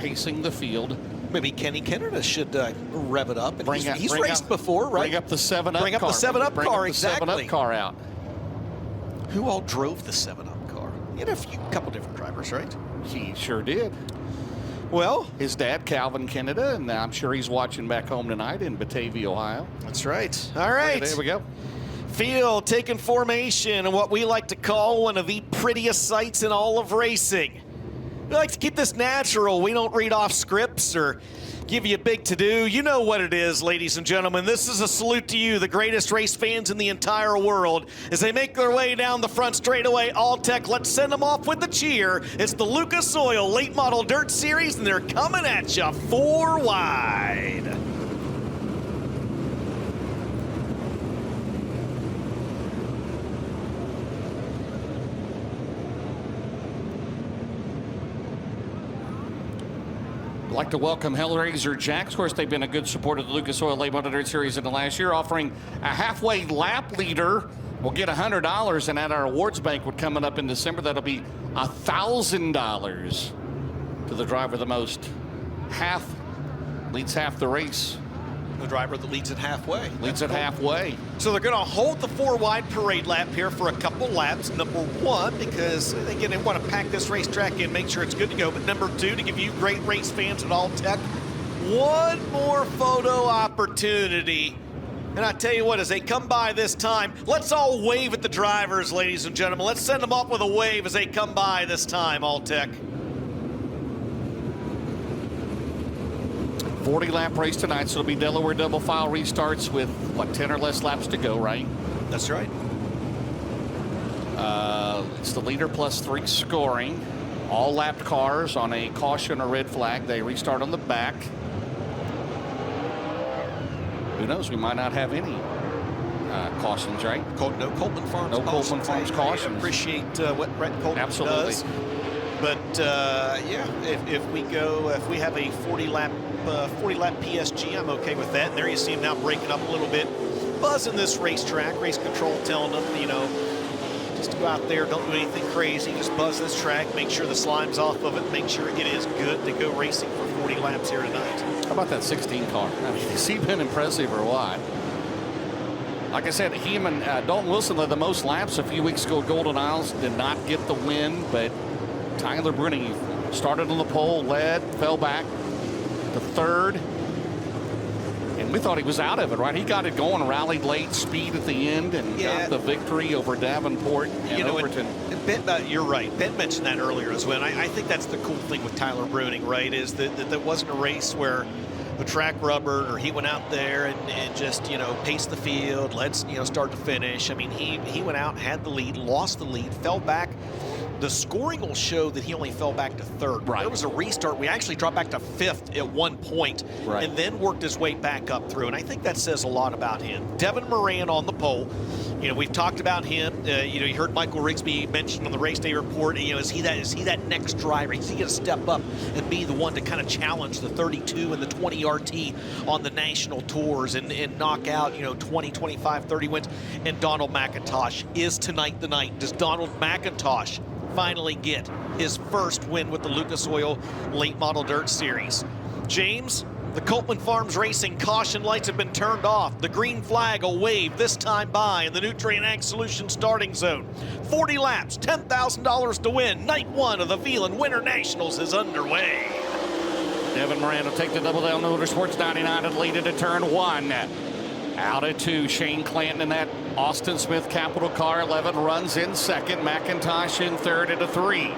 pacing the field. Maybe Kenny Canada should rev it up. And he's raced up, before, right? Bring up the 7-Up car. Bring up the 7-Up car, exactly. Bring the 7-Up car out. Who all drove the 7-Up car? You had a couple different drivers, right? He sure did. Well, his dad, Calvin Canada, and I'm sure he's watching back home tonight in Batavia, Ohio. That's right. All right. There we go. Field taking formation, and what we like to call one of the prettiest sights in all of racing. We like to keep this natural. We don't read off scripts or give you a big to-do. You know what it is, ladies and gentlemen. This is a salute to you, the greatest race fans in the entire world. As they make their way down the front straightaway, All-Tech, let's send them off with the cheer. It's the Lucas Oil Late Model Dirt Series, and they're coming at you 4 wide. I'd like to welcome Hellraiser Jacks. Of course, they've been a good supporter of the Lucas Oil Late Model Dirt Series in the last year, offering a halfway lap leader. We'll get $100, and at our awards banquet coming up in December, that'll be $1,000 to the driver the most. Leads half the race. The driver that leads it halfway. Leads it halfway. So they're going to hold the 4 wide parade lap here for a couple laps. Number 1, because again, they want to pack this racetrack in, make sure it's good to go. But number 2, to give you great race fans at All-Tech, one more photo opportunity. And I tell you what, as they come by this time, let's all wave at the drivers, ladies and gentlemen. Let's send them off with a wave as they come by this time, All-Tech. 40-lap race tonight, so it'll be Delaware double file restarts with, 10 or less laps to go, right? That's right. It's the leader plus 3 scoring. All lapped cars on a caution or red flag. They restart on the back. Who knows? We might not have any cautions, right? No Coleman Farms. No Coleman Farms cautions. I appreciate what Brett Coleman Absolutely. does. But yeah, if we have a 40 lap PSG, I'm okay with that. And there you see him now breaking up a little bit, buzzing this racetrack. Race control telling them, just to go out there, don't do anything crazy, just buzz this track, make sure the slime's off of it, make sure it is good to go racing for 40 laps here tonight. How about that 16 car? I mean, has he been impressive or what? Like I said, him and Dalton Wilson led the most laps a few weeks ago at Golden Isles, did not get the win, but Tyler Bruning started on the pole, led, fell back to 3rd, and we thought he was out of it, right? He got it going, rallied late, speed at the end, and got the victory over Davenport and Overton. Ben, you're right. Ben mentioned that earlier as well. And I think that's the cool thing with Tyler Bruning, right, is that wasn't a race where the track rubbered or he went out there and just, paced the field, led, start to finish. I mean, he went out, had the lead, lost the lead, fell back. The scoring will show that he only fell back to 3rd. Right. There was a restart. We actually dropped back to 5th at one point, right, and then worked his way back up through. And I think that says a lot about him. Devin Moran on the pole. We've talked about him. You heard Michael Rigsby mention on the race day report. Is he that next driver? Is he going to step up and be the one to kind of challenge the 32 and the 20 RT on the national tours and knock out 20, 25, 30 wins? And Donald McIntosh, is tonight the night? Does Donald McIntosh finally get his first win with the Lucas Oil Late Model Dirt Series? James, the Coleman Farms Racing caution lights have been turned off. The green flag will wave this time by in the Nutrient Ag Solutions starting zone. 40 laps, $10,000 to win. Night 1 of the Veland Winter Nationals is underway. Devin Moran will take the double down Motorsports 99 and lead into turn 1. Out at 2, Shane Clanton in that Austin Smith Capital Car 11 runs in 2nd. McIntosh in 3rd into 3.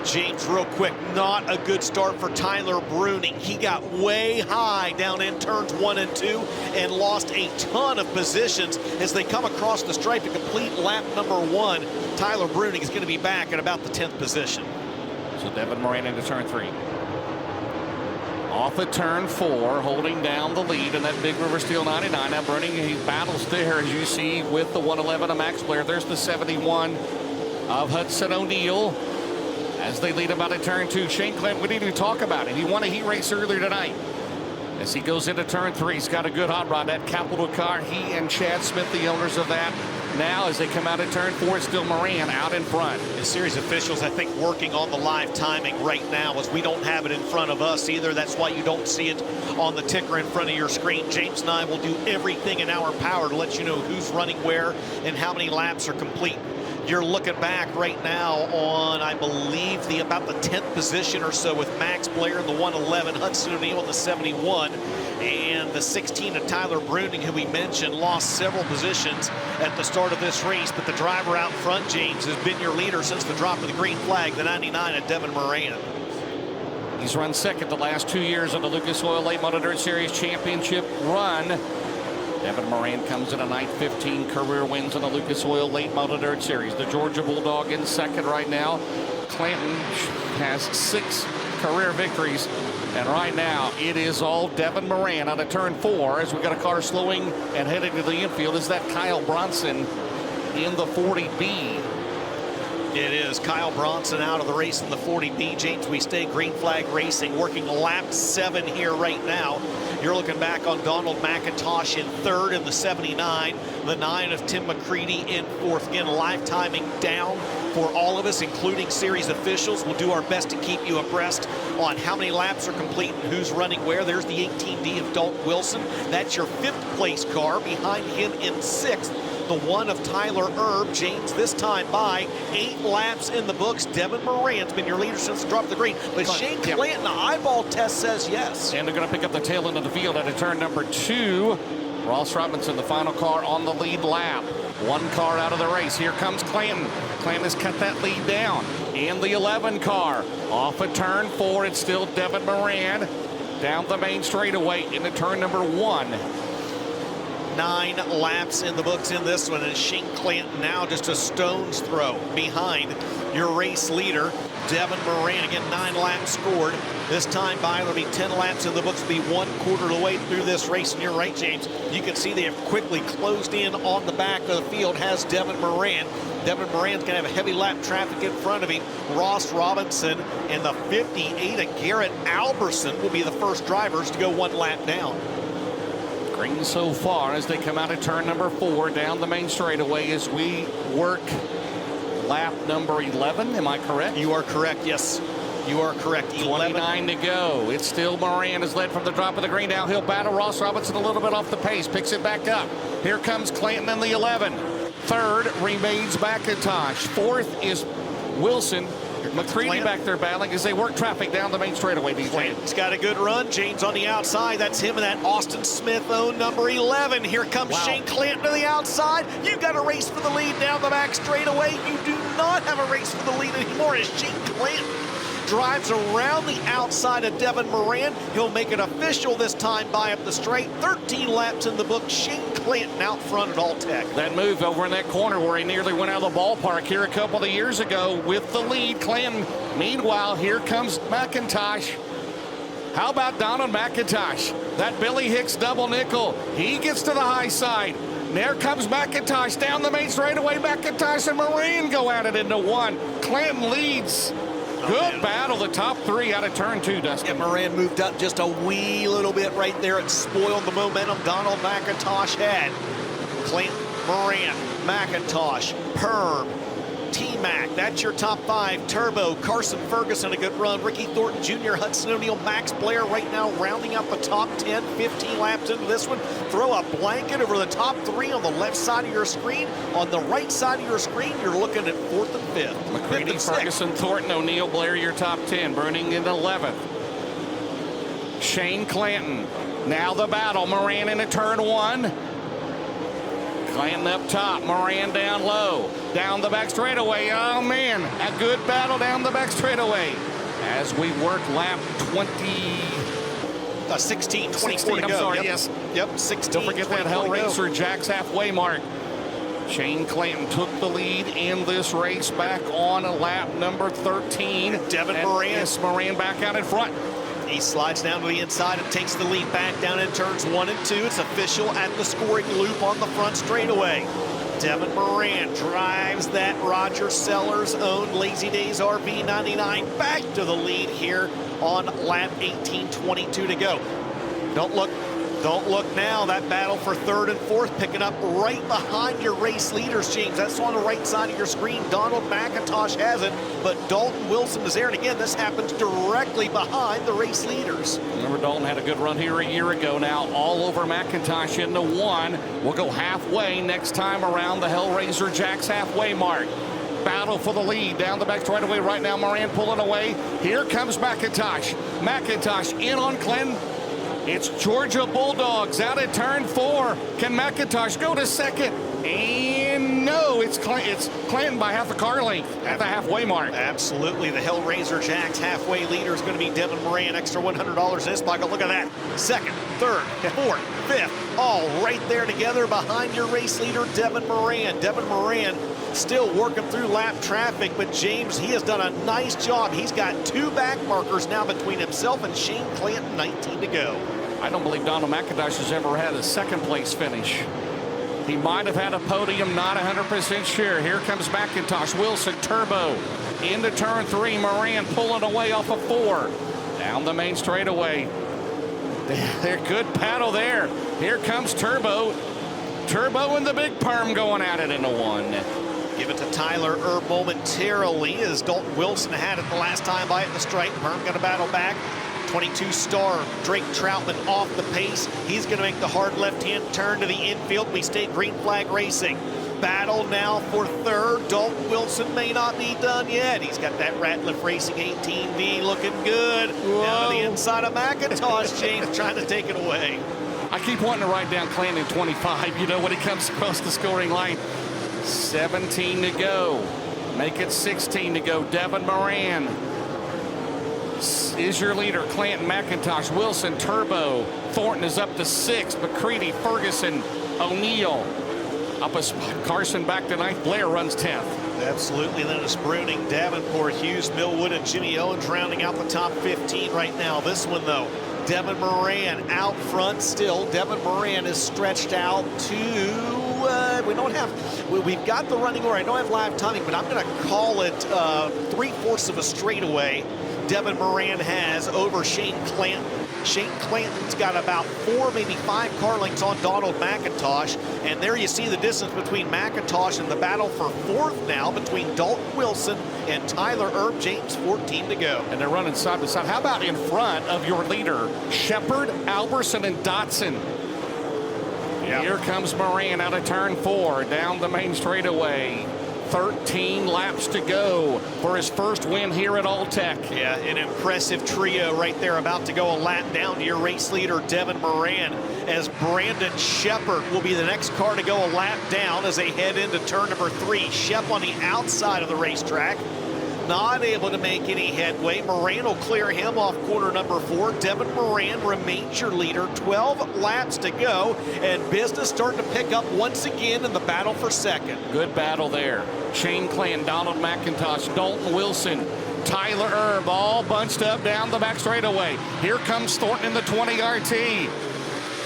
James, real quick, not a good start for Tyler Bruning. He got way high down in turns 1 and 2 and lost a ton of positions as they come across the stripe to complete lap number 1. Tyler Bruning is going to be back at about the 10th position. So Devin Moran into turn 3. Off at turn 4, holding down the lead in that Big River Steel 99. Now Bruning, he battles there, as you see, with the 111 of Max Blair. There's the 71 of Hudson O'Neill as they lead about at turn 2. Shane Clanton, we didn't even talk about it. He won a heat race earlier tonight. As he goes into turn 3, he's got a good hot rod, that Capital Car. He and Chad Smith, the owners of that, now as they come out of turn 4. It's still Moran out in front. The series officials, I think, working on the live timing right now, as we don't have it in front of us either. That's why you don't see it on the ticker in front of your screen. James and I will do everything in our power to let you know who's running where and how many laps are complete. You're looking back right now on, I believe, about the 10th position or so, with Max Blair in the 111, Hudson O'Neal in the 71, and the 16 of Tyler Bruning, who we mentioned, lost several positions at the start of this race. But the driver out front, James, has been your leader since the drop of the green flag, the 99 of Devin Moran. He's run second the last 2 years on the Lucas Oil Late Model Dirt Series Championship run. Devin Moran comes in a 9:15 career wins on the Lucas Oil Late Model Dirt Series. The Georgia Bulldog in second right now. Clanton has 6 career victories. And right now, it is all Devin Moran out of turn 4 as we got a car slowing and heading to the infield. Is that Kyle Bronson in the 40B? It is Kyle Bronson out of the race in the 40B. James, we stay green flag racing, working lap 7 here right now. You're looking back on Donald McIntosh in 3rd in the 79, the 9 of Tim McCready in 4th. Again, live timing down for all of us, including series officials. We'll do our best to keep you abreast on how many laps are complete and who's running where. There's the 18D of Dalton Wilson. That's your 5th place car. Behind him in 6th, the 1 of Tyler Erb. James, this time by 8 laps in the books. Devin Moran's been your leader since the drop of the green. But Shane Clanton, the eyeball test says yes. And they're going to pick up the tail end of the field at a turn number 2. Ross Robinson, the final car on the lead lap. 1 car out of the race. Here comes Clanton. Clanton has cut that lead down. In the 11 car. Off of turn 4, it's still Devin Moran. Down the main straightaway into turn number 1. 9 laps in the books in this one, and Shane Clanton now just a stone's throw behind your race leader, Devin Moran. Again, 9 laps scored. This time by, there'll be 10 laps in the books. It'll be 1/4 of the way through this race. And you're right, James. You can see they have quickly closed in on the back of the field, has Devin Moran. Devin Moran's going to have a heavy lap traffic in front of him. Ross Robinson and the 58 of Garrett Alberson will be the first drivers to go 1 lap down. Green so far as they come out of turn number 4 down the main straightaway as we work lap number 11. Am I correct? You are correct, yes. You are correct. 29 to go. It's still Moran is led from the drop of the green. Downhill battle. Ross Robinson a little bit off the pace. Picks it back up. Here comes Clanton in the 11. 3rd remains McIntosh. 4th is Wilson. McCready back there battling as they work traffic down the main straightaway. Clanton's got a good run. James on the outside. That's him and that Austin Smith owned number 11. Here comes Shane Clanton to the outside. You've got a race for the lead down the back straightaway. You do not have a race for the lead anymore as Shane Clanton drives around the outside of Devin Moran. He'll make it official this time by up the straight. 13 laps in the book. Shane Clanton out front at All-Tech. That move over in that corner where he nearly went out of the ballpark here a couple of years ago with the lead. Clanton, meanwhile, here comes McIntosh. How about Donald McIntosh? That Billy Hicks double nickel. He gets to the high side. There comes McIntosh down the main straightaway. McIntosh and Moran go at it into 1. Clanton leads. Good battle, the top 3 out of turn 2, Dustin. Yeah, Moran moved up just a wee little bit right there. It spoiled the momentum Donald McIntosh had. Clanton, Moran, McIntosh, Perm, T-Mac. That's your top 5. Turbo, Carson Ferguson, a good run. Ricky Thornton Jr., Hudson O'Neal, Max Blair right now rounding up the top 10. 15 laps into this one. Throw a blanket over the top 3 on the left side of your screen. On the right side of your screen, you're looking at 4th and 5th. McCready, Ferguson, Thornton, O'Neal, Blair, your top 10. Bruning in 11th. Shane Clanton. Now the battle. Moran into turn 1. Clanton up top, Moran down low. Down the back straightaway. Oh, man, a good battle down the back straightaway. As we work lap 16, 24 to go. I'm sorry, yep. yes. Yep, 16, Don't forget that Hell Racer Jack's halfway mark. Shane Clanton took the lead in this race back on lap number 13. Devin Moran. Yes, Moran back out in front. He slides down to the inside and takes the lead back down in turns 1 and 2. It's official at the scoring loop on the front straightaway. Devin Moran drives that Roger Sellers owned Lazy Days RV 99 back to the lead here on lap 18, 22 to go. Don't look. Don't look now. That battle for third and fourth picking up right behind your race leaders, James. That's on the right side of your screen. Donald McIntosh has it, but Dalton Wilson is there. And again, this happens directly behind the race leaders. Remember, Dalton had a good run here a year ago. Now all over McIntosh into one. We'll go halfway next time around the Hellraiser Jacks halfway mark. Battle for the lead down the back straightaway right now. Moran pulling away. Here comes McIntosh. McIntosh in on Clinton. It's Georgia Bulldogs out at turn 4. Can McIntosh go to second? And no, it's Clinton by half a car length at the halfway mark. Absolutely. The Hellraiser Jacks halfway leader is going to be Devin Moran. Extra $100 in his pocket. Look at that. Second, third, fourth, fifth, all right there together behind your race leader, Devin Moran. Devin Moran still working through lap traffic, but James, he has done a nice job. He's got 2 back markers now between himself and Shane Clanton, 19 to go. I don't believe Donald McIntosh has ever had a second place finish. He might have had a podium, not 100% sure. Here comes McIntosh. Wilson turbo into turn 3. Moran pulling away off of 4. Down the main straightaway. They're good battle there. Here comes Turbo. Turbo and the big perm going at it into one. Give it to Tyler Erb momentarily as Dalton Wilson had it the last time by at the stripe. Perm got a battle back. 22-star Drake Troutman off the pace. He's going to make the hard left-hand turn to the infield. We stay green flag racing. Battle now for third. Dalton Wilson may not be done yet. He's got that Ratliff Racing 18V looking good. Whoa. Down to the inside of McIntosh. James trying to take it away. I keep wanting to write down Clanton 25, you know, when he comes across the scoring line. 17 to go. Make it 16 to go. Devin Moran is your leader. Clanton, McIntosh, Wilson, Turbo. Thornton is up to 6. McCready, Ferguson, O'Neill up a spot. Carson back to 9th. Blair runs 10th. Absolutely. Then it's Bruning, Davenport, Hughes, Millwood, and Jimmy Owens rounding out the top 15 right now. This one, though, Devin Moran out front still. Devin Moran is stretched out to, we've got the running order. I don't have live timing, but I'm going to call it 3/4 of a straightaway. Devin Moran has over Shane Clanton. Shane Clanton's got about 4, maybe 5 car lengths on Donald McIntosh. And there you see the distance between McIntosh and the battle for 4th now between Dalton Wilson and Tyler Erb. James, 14 to go. And they're running side by side. How about in front of your leader, Shepard, Alberson, and Dotson? Yep. Here comes Moran out of turn 4, down the main straightaway. 13 laps to go for his first win here at Alltech. Yeah, an impressive trio right there, about to go a lap down to your race leader, Devin Moran, as Brandon Shepard will be the next car to go a lap down as they head into turn number 3. Shep on the outside of the racetrack, not able to make any headway. Moran will clear him off corner number 4. Devin Moran remains your leader. 12 laps to go, and business starting to pick up once again in the battle for second. Good battle there. Shane Clanton, Donald McIntosh, Dalton Wilson, Tyler Erb, all bunched up down the back straightaway. Here comes Thornton in the 20 RT.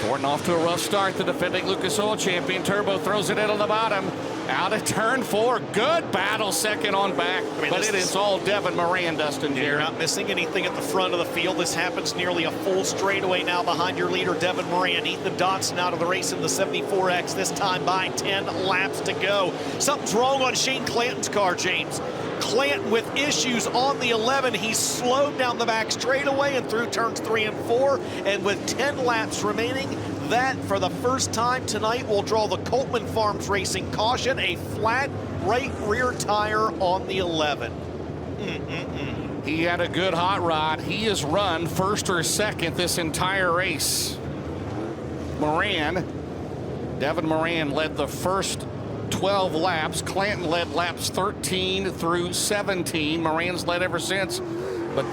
Thornton off to a rough start. The defending Lucas Oil champion. Turbo throws it in on the bottom. Out of turn 4. Good battle second on back. But it is all Devin Moran, Dustin. You're not missing anything at the front of the field. This happens nearly a full straightaway now behind your leader, Devin Moran. Ethan Dotson out of the race in the 74X, this time by 10 laps to go. Something's wrong on Shane Clanton's car, James. Clanton with issues on the 11. He's slowed down the back straightaway and through turns 3 and 4. And with 10 laps remaining, that for the first time tonight will draw the Coltman Farms Racing caution, a flat right rear tire on the 11. He had a good hot rod. He has run first or second this entire race. Devin Moran led the first 12 laps. Clanton led laps 13 through 17. Moran's led ever since, but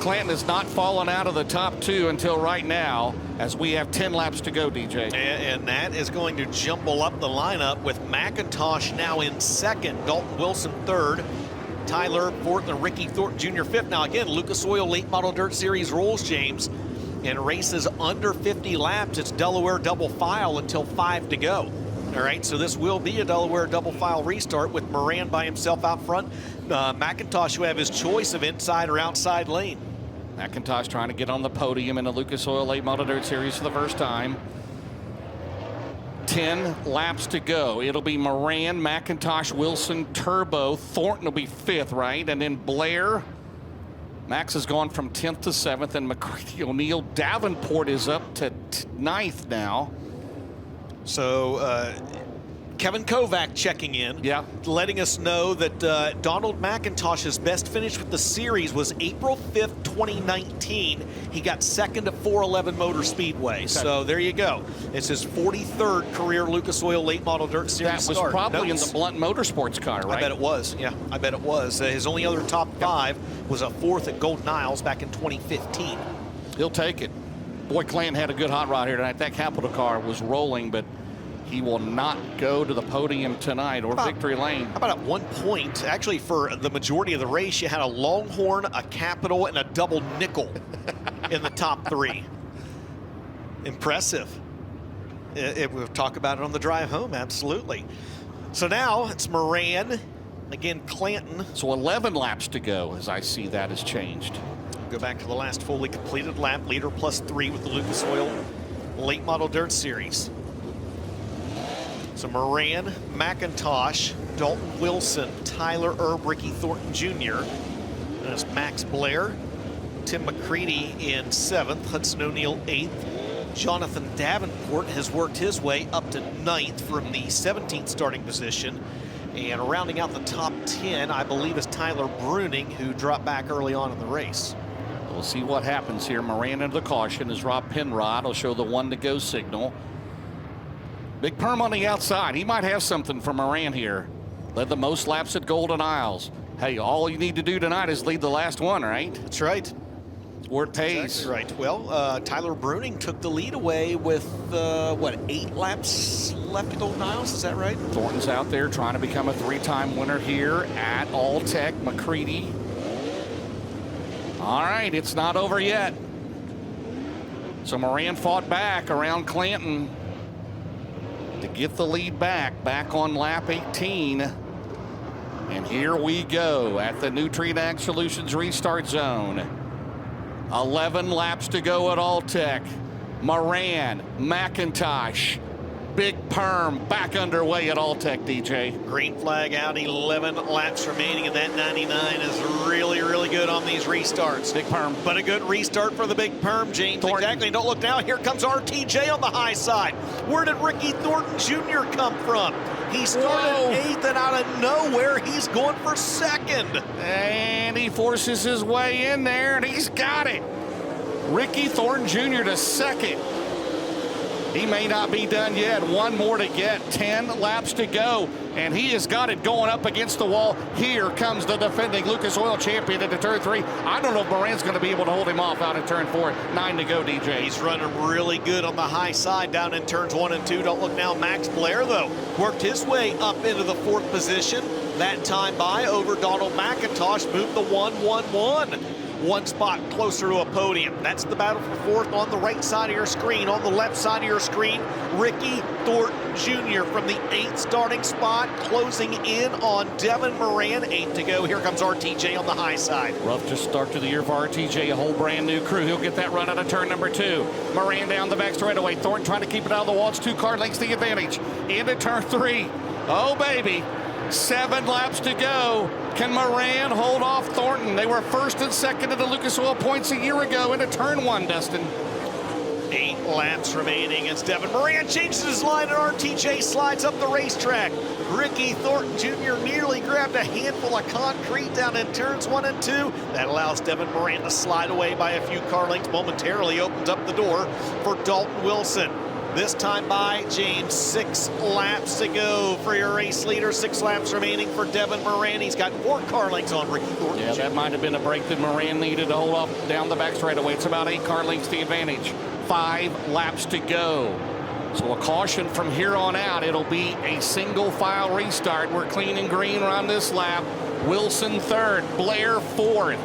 Clanton has not fallen out of the top 2 until right now, as we have 10 laps to go, DJ. And that is going to jumble up the lineup with McIntosh now in second, Dalton Wilson third, Tyler fourth, and Ricky Thornton Jr. fifth. Now again, Lucas Oil Late Model Dirt Series rules, James. In races under 50 laps, it's Delaware double file until 5 to go. All right, so this will be a Delaware double file restart with Moran by himself out front. McIntosh will have his choice of inside or outside lane. McIntosh trying to get on the podium in the Lucas Oil Late Model Dirt Series for the first time. 10 laps to go. It'll be Moran, McIntosh, Wilson, Turbo. Thornton will be 5th, right? And then Blair. Max has gone from 10th to 7th, and McCready, O'Neill, Davenport is up to 9th now. So Kevin Kovac checking in, letting us know that Donald McIntosh's best finish with the series was April 5th, 2019. He got 2nd at 411 Motor Speedway. Okay. So there you go. It's his 43rd career Lucas Oil Late Model Dirt Series start. That was probably in the Blunt Motorsports car, right? I bet it was. Yeah, I bet it was. His only other top 5 was a 4th at Golden Isles back in 2015. He'll take it. Boy, Clanton had a good hot rod here tonight. That Capital car was rolling, but he will not go to the podium tonight or victory lane. How about at one point, actually for the majority of the race, you had a Longhorn, a Capital, and a double nickel in the top 3. Impressive. We'll talk about it on the drive home, absolutely. So now it's Moran, again Clanton. So 11 laps to go as I see that has changed. Go back to the last fully completed lap, leader +3 with the Lucas Oil Late Model Dirt Series. So Moran, McIntosh, Dalton Wilson, Tyler Erb, Ricky Thornton Jr. There's Max Blair, Tim McCready in 7th, Hudson O'Neill 8th. Jonathan Davenport has worked his way up to 9th from the 17th starting position. And rounding out the top 10, I believe, is Tyler Bruning, who dropped back early on in the race. We'll see what happens here. Moran into the caution as Rob Penrod will show the 1 to go signal. Big Perm on the outside. He might have something for Moran here. Led the most laps at Golden Isles. Hey, all you need to do tonight is lead the last one, right? That's right. Where it pays. Exactly right. Well, Tyler Bruning took the lead away with, 8 laps left at Golden Isles? Is that right? Thornton's out there trying to become a 3-time winner here at Alltech. McCready. All right, it's not over yet. So Moran fought back around Clanton to get the lead back on lap 18. And here we go at the Nutrien Solutions restart zone. 11 laps to go at Alltech. Moran, McIntosh, Big Perm back underway at Alltech, DJ. Green flag out, 11 laps remaining, and that 99 is really, really good on these restarts. Big Perm. But a good restart for the Big Perm, James. Thornton. Exactly. Don't look now. Here comes RTJ on the high side. Where did Ricky Thornton Jr. come from? He started 8th, and out of nowhere, he's going for 2nd. And he forces his way in there, and he's got it. Ricky Thornton Jr. to 2nd. He may not be done yet. 1 more to get. 10 laps to go. And he has got it going up against the wall. Here comes the defending Lucas Oil champion into turn 3. I don't know if Moran's going to be able to hold him off out in turn 4. 9 to go, DJ. He's running really good on the high side down in turns 1 and 2. Don't look now. Max Blair, though, worked his way up into the 4th position. That time by over Donald McIntosh, moved the 1-1-1. 1 spot closer to a podium. That's the battle for 4th on the right side of your screen. On the left side of your screen, Ricky Thornton Jr. from the 8th starting spot, closing in on Devin Moran. 8 to go. Here comes RTJ on the high side. Rough just start to the year for RTJ, a whole brand new crew. He'll get that run out of turn number 2. Moran down the back straightaway. Thornton trying to keep it out of the wall. It's 2 car lengths the advantage. Into turn 3. Oh, baby. 7 laps to go. Can Moran hold off Thornton? They were 1st and 2nd at the Lucas Oil points a year ago into turn 1, Dustin. 8 laps remaining as Devin Moran changes his line and RTJ slides up the racetrack. Ricky Thornton Jr. nearly grabbed a handful of concrete down in turns 1 and 2. That allows Devin Moran to slide away by a few car lengths. Momentarily opens up the door for Dalton Wilson. This time by James, 6 laps to go for your race leader. 6 laps remaining for Devin Moran. He's got 4 car lengths on Ricky Thornton. Yeah, that might have been a break that Moran needed to hold off down the back straightaway. It's about 8 car lengths the advantage. 5 laps to go. So a caution from here on out. It'll be a single file restart. We're clean and green around this lap. Wilson 3rd, Blair 4th.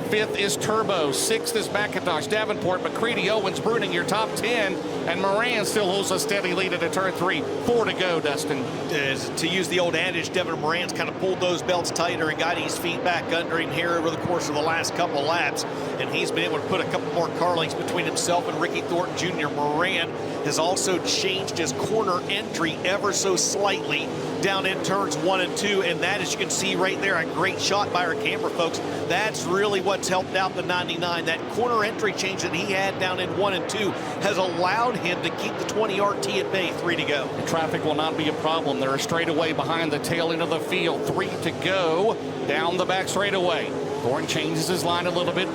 5th is Turbo. 6th is McIntosh, Davenport, McCready, Owens, Bruning, your top 10. And Moran still holds a steady lead into turn 3. 4 to go, Dustin. To use the old adage, Devin Moran's kind of pulled those belts tighter and got his feet back under him here over the course of the last couple laps. And he's been able to put a couple more car lengths between himself and Ricky Thornton Jr. Moran has also changed his corner entry ever so slightly down in turns 1 and 2. And that, as you can see right there, a great shot by our camera folks. That's really what's helped out the 99. That corner entry change that he had down in 1 and 2 has allowed him to keep the 20 RT at bay. 3 to go. Traffic will not be a problem. They're a straightaway behind the tail end of the field. 3 to go down the back straightaway. Thornton changes his line a little bit.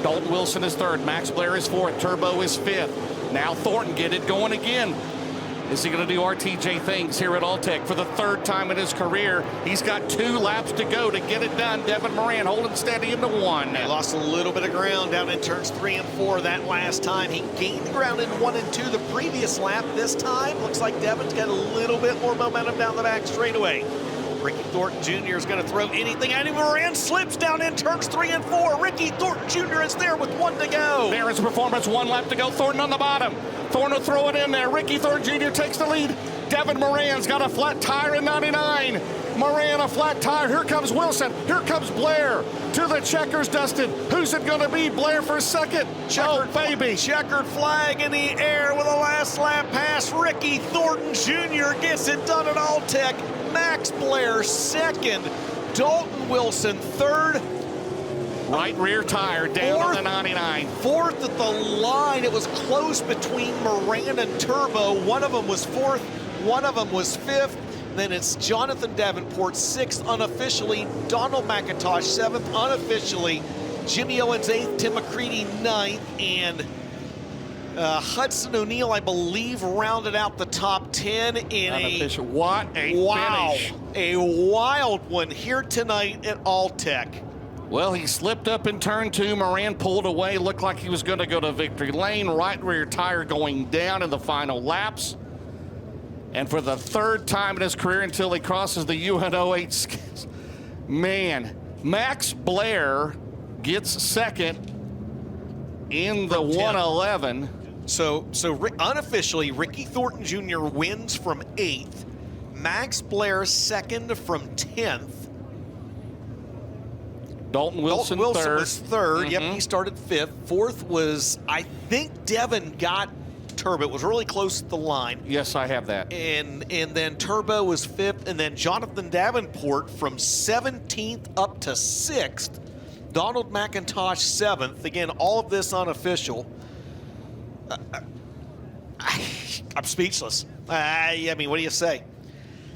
Dalton Wilson is 3rd. Max Blair is 4th. Turbo is 5th. Now Thornton get it going again. Is he going to do RTJ things here at Alltech for the 3rd time in his career? He's got 2 laps to go to get it done. Devin Moran holding steady into 1. He lost a little bit of ground down in turns 3 and 4 that last time. He gained ground in 1 and 2 the previous lap. This time, looks like Devin's got a little bit more momentum down the back straightaway. Ricky Thornton Jr. is going to throw anything at him. Moran slips down in turns 3 and 4. Ricky Thornton Jr. is there with 1 to go. There is performance, 1 lap to go. Thornton on the bottom. Thornton will throw it in there. Ricky Thornton Jr. takes the lead. Devin Moran's got a flat tire in 99. Moran a flat tire. Here comes Wilson. Here comes Blair to the checkers, Dustin. Who's it going to be? Blair for 2nd. Checkered, baby. Checkered flag in the air with a last lap pass. Ricky Thornton Jr. gets it done at Alltech. Max Blair 2nd. Dalton Wilson 3rd. Right rear tire down on the 99. 4th at the line. It was close between Moran and Turbo. One of them was 4th. One of them was 5th. Then it's Jonathan Davenport 6th unofficially. Donald McIntosh 7th unofficially. Jimmy Owens 8th. Tim McCready 9th. And Hudson O'Neal, I believe, rounded out the top 10 in unofficial. What a finish. A wild one here tonight at Alltech. Well, he slipped up in turn 2. Moran pulled away. Looked like he was going to go to victory lane. Right rear tire going down in the final laps. And for the 3rd time in his career until he crosses the UN08, man, Max Blair gets 2nd in the 111. So unofficially, Ricky Thornton Jr. wins from 8th. Max Blair 2nd from 10th. Dalton Wilson 3rd. Was 3rd. Yep, he started 5th. 4th was, I think, Devin got Turbo. It was really close at the line. Yes, I have that. And then Turbo was 5th, and then Jonathan Davenport from 17th up to 6th. Donald McIntosh 7th. Again, all of this unofficial. I'm speechless. I mean, what do you say?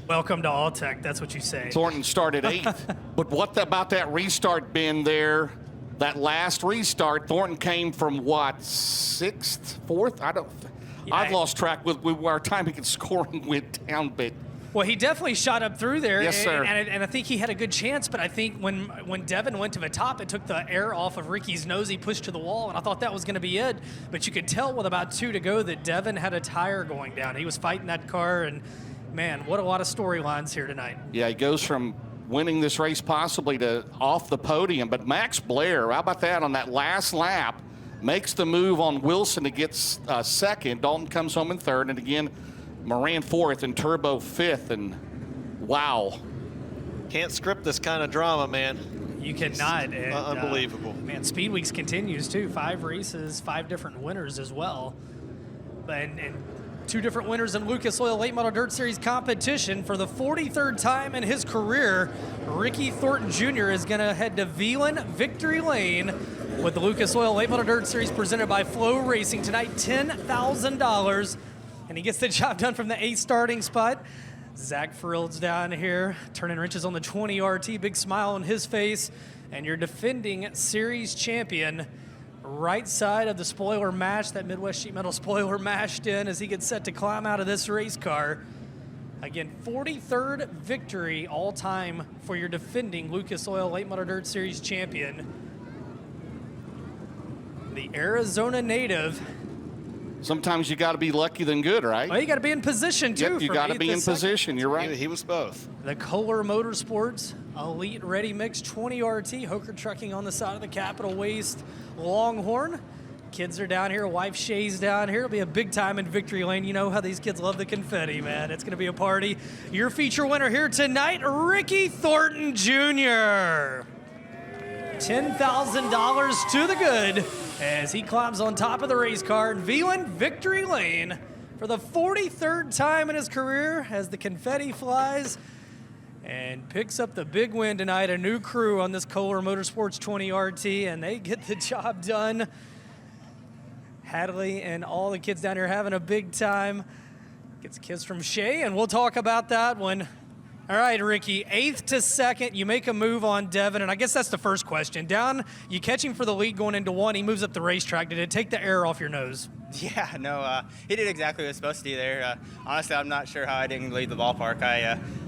Welcome to Alltech, that's what you say. Thornton started 8th. But what about that restart bin there? That last restart, Thornton came from what, 6th, 4th? I've lost track with our timing and scoring went down, but. Well, he definitely shot up through there. Yes, sir. And I think he had a good chance, but I think when Devin went to the top, it took the air off of Ricky's nose. He pushed to the wall, and I thought that was going to be it. But you could tell with about 2 to go that Devin had a tire going down. He was fighting that car, and man, what a lot of storylines here tonight. Yeah, he goes from winning this race possibly to off the podium. But Max Blair, how about that on that last lap, makes the move on Wilson to get 2nd. Dalton comes home in 3rd, and again, Moran 4th and Turbo 5th, and wow. Can't script this kind of drama, man. You cannot. And, unbelievable. Man, Speed Weeks continues too. 5 races, 5 different winners as well. And 2 different winners in Lucas Oil Late Model Dirt Series competition. For the 43rd time in his career, Ricky Thornton Jr. is going to head to Veland Victory Lane with the Lucas Oil Late Model Dirt Series presented by Flow Racing tonight. $10,000. And he gets the job done from the 8th starting spot. Zach Frill's down here, turning wrenches on the 20 RT, big smile on his face. And your defending series champion, right side of the spoiler mash, that Midwest Sheet Metal spoiler mashed in as he gets set to climb out of this race car. Again, 43rd victory all time for your defending Lucas Oil Late Model Dirt Series champion. The Arizona native. Sometimes you got to be lucky than good, right? Well, you got to be in position, too. Yep, you got to be in position. You're right. He was both. The Kohler Motorsports Elite Ready Mix 20 RT, Hooker Trucking on the side of the Capital Waste Longhorn. Kids are down here. Wife Shay's down here. It'll be a big time in Victory Lane. You know how these kids love the confetti, man. It's going to be a party. Your feature winner here tonight, Ricky Thornton Jr. $10,000 to the good as he climbs on top of the race car in Veland Victory Lane for the 43rd time in his career as the confetti flies and picks up the big win tonight. A new crew on this Kohler Motorsports 20 RT, and they get the job done. Hadley and all the kids down here having a big time. Gets a kiss from Shay, and we'll talk about that one. All right, Ricky, 8th to 2nd. You make a move on Devin, and I guess that's the first question. Down, you catch him for the lead going into 1. He moves up the racetrack. Did it take the air off your nose? Yeah, no, he did exactly what he was supposed to do there. Honestly, I'm not sure how I didn't lead the ballpark.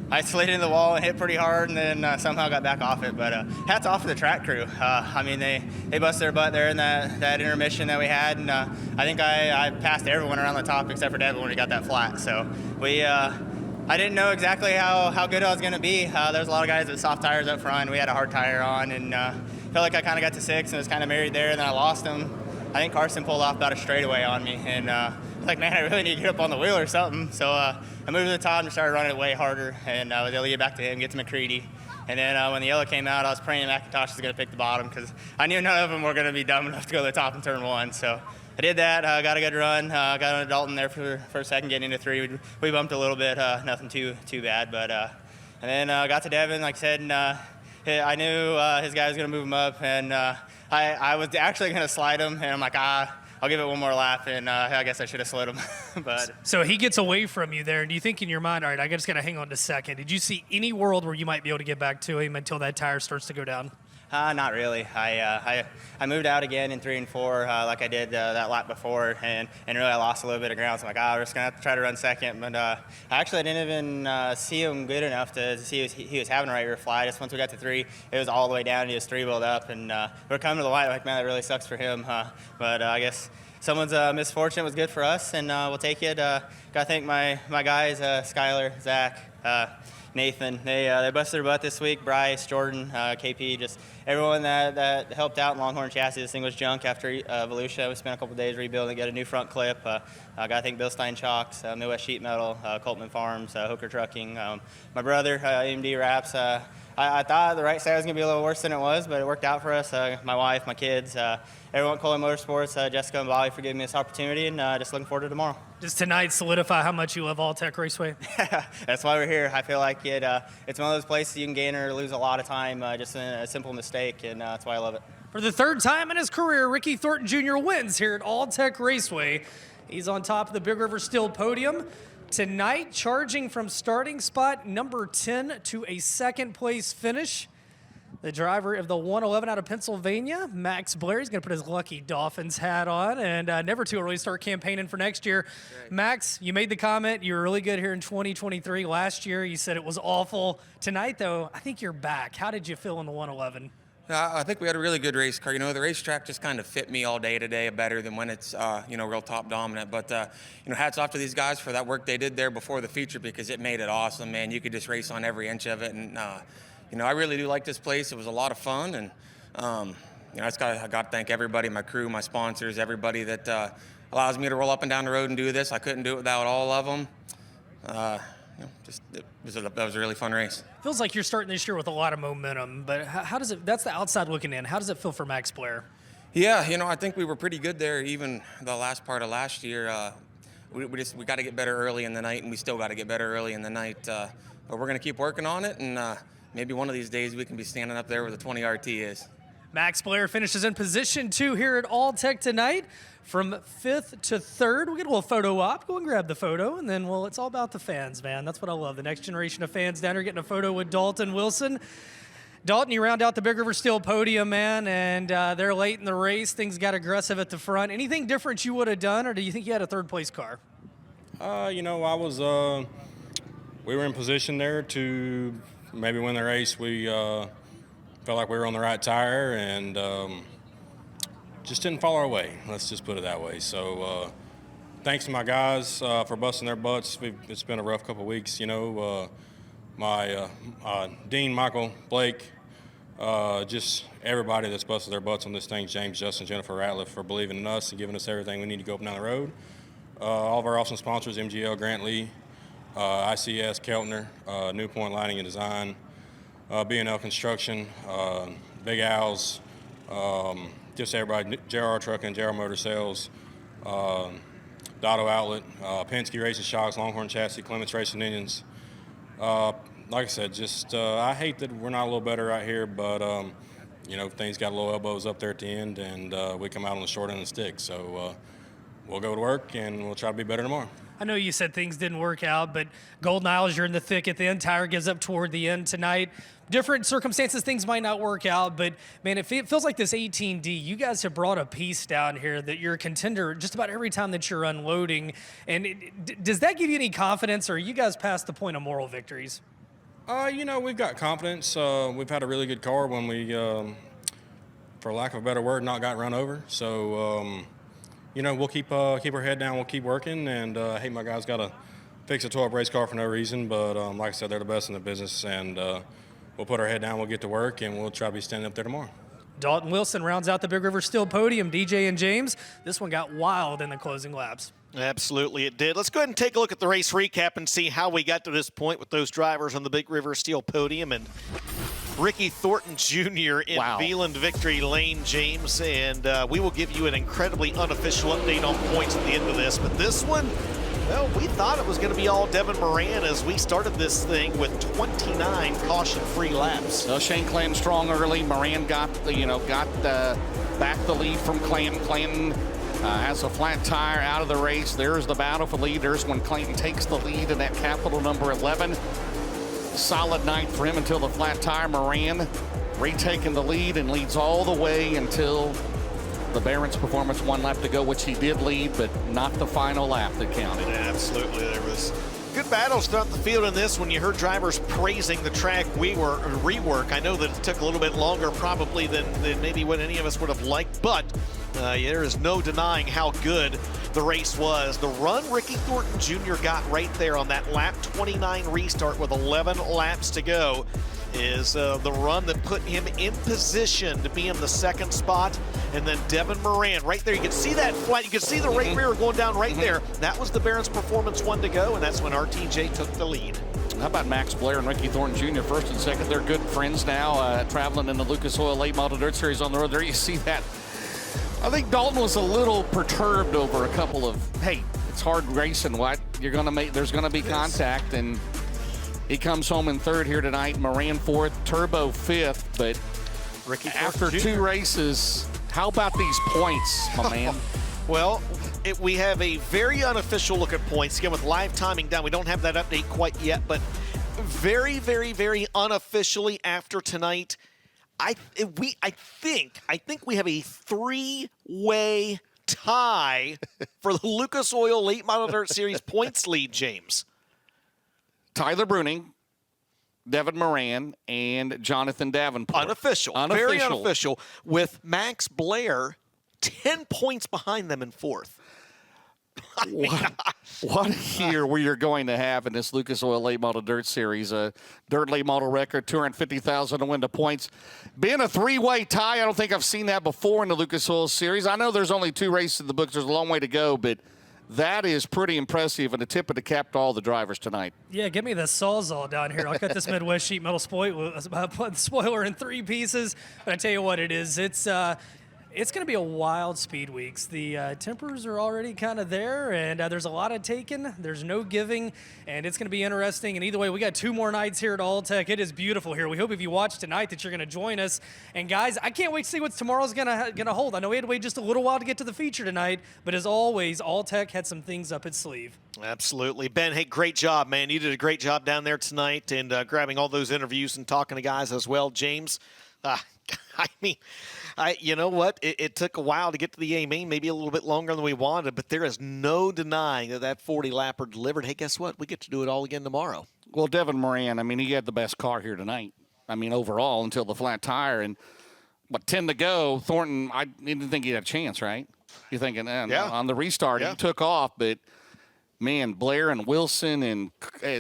I slid into the wall and hit pretty hard, and then somehow got back off it. But hats off to the track crew. I mean, they busted their butt there in that intermission that we had, and I think I passed everyone around the top except for Devin when he got that flat. So I didn't know exactly how good I was going to be. There was a lot of guys with soft tires up front. We had a hard tire on, and felt like I kind of got to 6 and was kind of married there, and then I lost him. I think Carson pulled off about a straightaway on me, and I was like, man, I really need to get up on the wheel or something. So I moved to the top and started running it way harder, and I was able to get back to him, get to McCready. And then when the yellow came out, I was praying McIntosh was going to pick the bottom because I knew none of them were going to be dumb enough to go to the top in turn 1. So I did that, got a good run, got on Dalton there for a second, getting into 3. We bumped a little bit, nothing too bad. But and then got to Devin, like I said, and I knew his guy was going to move him up, and I was actually going to slide him, and I'm like, I'll give it one more lap, and I guess I should have slid him. But so he gets away from you there, and you think in your mind, all right, I just got to hang on to 2nd. Did you see any world where you might be able to get back to him until that tire starts to go down? Not really. I moved out again in 3 and 4 like I did that lap before, and really I lost a little bit of ground. So I'm like, we're just going to have to try to run 2nd. But I actually didn't even see him good enough to see he was having a right rear fly. Just once we got to 3, it was all the way down. He was 3-wheeled up, and we're coming to the white. Like, man, that really sucks for him. But I guess someone's misfortune was good for us, and we'll take it. Got to thank my guys, Skylar, Zach, Nathan. They busted their butt this week. Bryce, Jordan, KP, just everyone that helped out in Longhorn Chassis. This thing was junk after Volusia. We spent a couple days rebuilding, got a new front clip. I got to thank Bill Stein Chalks, Midwest Sheet Metal, Coltman Farms, Hooker Trucking, my brother, AMD Wraps. I thought the right side was going to be a little worse than it was, but it worked out for us. My wife, my kids, everyone at Kohler Motorsports, Jessica and Bobby for giving me this opportunity, and just looking forward to tomorrow. Does tonight solidify how much you love All-Tech Raceway? That's why we're here. I feel like it's one of those places you can gain or lose a lot of time just in a simple mistake, and that's why I love it. For the 3rd time in his career, Ricky Thornton Jr. wins here at All-Tech Raceway. He's on top of the Big River Steel podium. Tonight, charging from starting spot number 10 to a 2nd place finish. The driver of the 111 out of Pennsylvania, Max Blair. He's going to put his lucky Dolphins hat on and never too early start campaigning for next year. Right. Max, you made the comment you were really good here in 2023. Last year, you said it was awful. Tonight, though, I think you're back. How did you feel in the 111? I think we had a really good race car. You know, the racetrack just kind of fit me all day today better than when it's, real top dominant. But, hats off to these guys for that work they did there before the feature because it made it awesome, man. You could just race on every inch of it. And, I really do like this place. It was a lot of fun. And, I got to thank everybody, my crew, my sponsors, everybody that allows me to roll up and down the road and do this. I couldn't do it without all of them. That was a really fun race. Feels like you're starting this year with a lot of momentum, but how does it, that's the outside looking in, how does it feel for Max Blair? Yeah, I think we were pretty good there even the last part of last year. We got to get better early in the night, and we still got to get better early in the night. But we're going to keep working on it, and maybe one of these days we can be standing up there where the 20 RT is. Max Blair finishes in position 2 here at All-Tech tonight. From 5th to 3rd, we'll get a little photo op. Go and grab the photo, and then, it's all about the fans, man. That's what I love. The next generation of fans down here getting a photo with Dalton Wilson. Dalton, you round out the Big River Steel podium, man, and they're late in the race. Things got aggressive at the front. Anything different you would have done, or do you think you had a 3rd-place car? We were in position there to maybe win the race. We felt like we were on the right tire, and just didn't fall our way. Let's just put it that way. So thanks to my guys for busting their butts. It's been a rough couple of weeks. My Dean, Michael, Blake, just everybody that's busted their butts on this thing, James, Justin, Jennifer, Ratliff, for believing in us and giving us everything we need to go up and down the road. All of our awesome sponsors, MGL, Grant Lee, ICS, Keltner, New Point Lighting and Design, B&L Construction, Big Al's, just everybody, JR Trucking, JR Motor Sales, Dotto Outlet, Penske Racing Shocks, Longhorn Chassis, Clements Racing Engines. Like I said, just I hate that we're not a little better right here, but things got a little elbows up there at the end, and we come out on the short end of the stick. So we'll go to work and we'll try to be better tomorrow. I know you said things didn't work out, but Golden Isles, you're in the thick at the end. Tire gives up toward the end tonight. Different circumstances, things might not work out, but man, it feels like this 18D, you guys have brought a piece down here that you're a contender just about every time that you're unloading. And does that give you any confidence, or are you guys past the point of moral victories? We've got confidence. We've had a really good car when we, for lack of a better word, not got run over. So, we'll keep our head down. We'll keep working. And I hate my guys got to fix a 12 race car for no reason. But like I said, they're the best in the business. And we'll put our head down. We'll get to work, and we'll try to be standing up there tomorrow. Dalton Wilson rounds out the Big River Steel podium. DJ and James, this one got wild in the closing laps. Absolutely, it did. Let's go ahead and take a look at the race recap and see how we got to this point with those drivers on the Big River Steel podium. And Ricky Thornton Jr. in Veland Victory Lane, James. And we will give you an incredibly unofficial update on points at the end of this. But this one, well, we thought it was going to be all Devin Moran as we started this thing with 29 caution-free laps. So Shane Clanton strong early. Moran got back the lead from Clanton. Clanton has a flat tire out of the race. There's the battle for lead. There's when Clanton takes the lead in that capital number 11. Solid night for him until the flat tire. Moran retaking the lead and leads all the way until the Barron's Performance, 1 lap to go, which he did lead, but not the final lap that counted. Absolutely. There was good battles throughout the field in this. When you heard drivers praising the track rework, I know that it took a little bit longer probably than maybe what any of us would have liked, but there is no denying how good the race was. The run Ricky Thornton Jr. got right there on that lap 29 restart with 11 laps to go is the run that put him in position to be in the second spot. And then Devin Moran right there. You can see that flat. You can see the right rear going down right there. That was the Barron's Performance 1 to go, and that's when RTJ took the lead. How about Max Blair and Ricky Thornton Jr. first and second? They're good friends now, traveling in the Lucas Oil Late Model Dirt Series on the road. There you see that. I think Dalton was a little perturbed over a couple of, hey, it's hard racing. What you're going to make? There's going to be contact, and he comes home in third here tonight. Moran fourth, Turbo fifth, but Ricky after two races, how about these points, my man? Well, we have a very unofficial look at points. Again, with live timing down, we don't have that update quite yet, but very, very, very unofficially after tonight, I think we have a 3-way tie for the Lucas Oil Late Model Dirt Series points lead, James. Tyler Bruning, Devin Moran, and Jonathan Davenport. Unofficial. Very unofficial, with Max Blair 10 points behind them in fourth. What a year we are going to have in this Lucas Oil Late Model Dirt Series. A dirt late model record, $250,000 to win the points. Being a 3-way tie, I don't think I've seen that before in the Lucas Oil Series. I know there's only 2 races in the books. There's a long way to go, but that is pretty impressive and a tip of the cap to all the drivers tonight. Yeah, give me the Sawzall down here. I'll cut this Midwest sheet metal spoiler in 3 pieces. But I tell you what it is. It's going to be a wild speed weeks. The tempers are already kind of there, and there's a lot of taking. There's no giving, and it's going to be interesting. And either way, we got 2 more nights here at Alltech. It is beautiful here. We hope if you watch tonight that you're going to join us. And guys, I can't wait to see what tomorrow's going to hold. I know we had to wait just a little while to get to the feature tonight, but as always, Alltech had some things up its sleeve. Absolutely. Ben, hey, great job, man. You did a great job down there tonight and grabbing all those interviews and talking to guys as well. James, you know what? It took a while to get to the A-main, maybe a little bit longer than we wanted, but there is no denying that 40-lapper delivered. Hey, guess what? We get to do it all again tomorrow. Well, Devin Moran, he had the best car here tonight. Overall, until the flat tire. And, 10 to go, Thornton, I didn't think he had a chance, right? You're thinking, Yeah. on the restart, Yeah. he took off, but man, Blair and Wilson and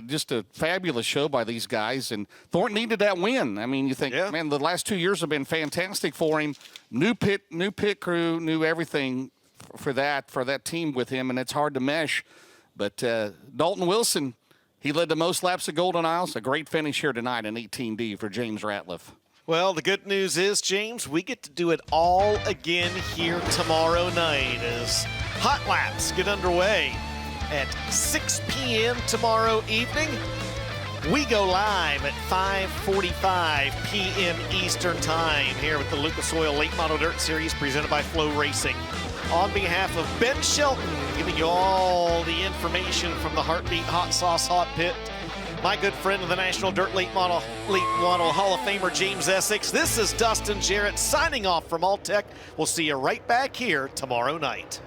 just a fabulous show by these guys. And Thornton needed that win. I mean, you think, man, the last 2 years have been fantastic for him. New pit crew, new everything for that team with him, and it's hard to mesh. But Dalton Wilson, he led the most laps at Golden Isles. A great finish here tonight in 18D for James Ratliff. Well, the good news is, James, we get to do it all again here tomorrow night as Hot Laps get underway at 6 p.m. tomorrow evening. We go live at 5:45 p.m. Eastern Time here with the Lucas Oil Late Model Dirt Series presented by Flow Racing. On behalf of Ben Shelton, giving you all the information from the Heartbeat Hot Sauce Hot Pit, my good friend of the National Dirt Late Model Hall of Famer James Essex. This is Dustin Jarrett signing off from Alltech. We'll see you right back here tomorrow night.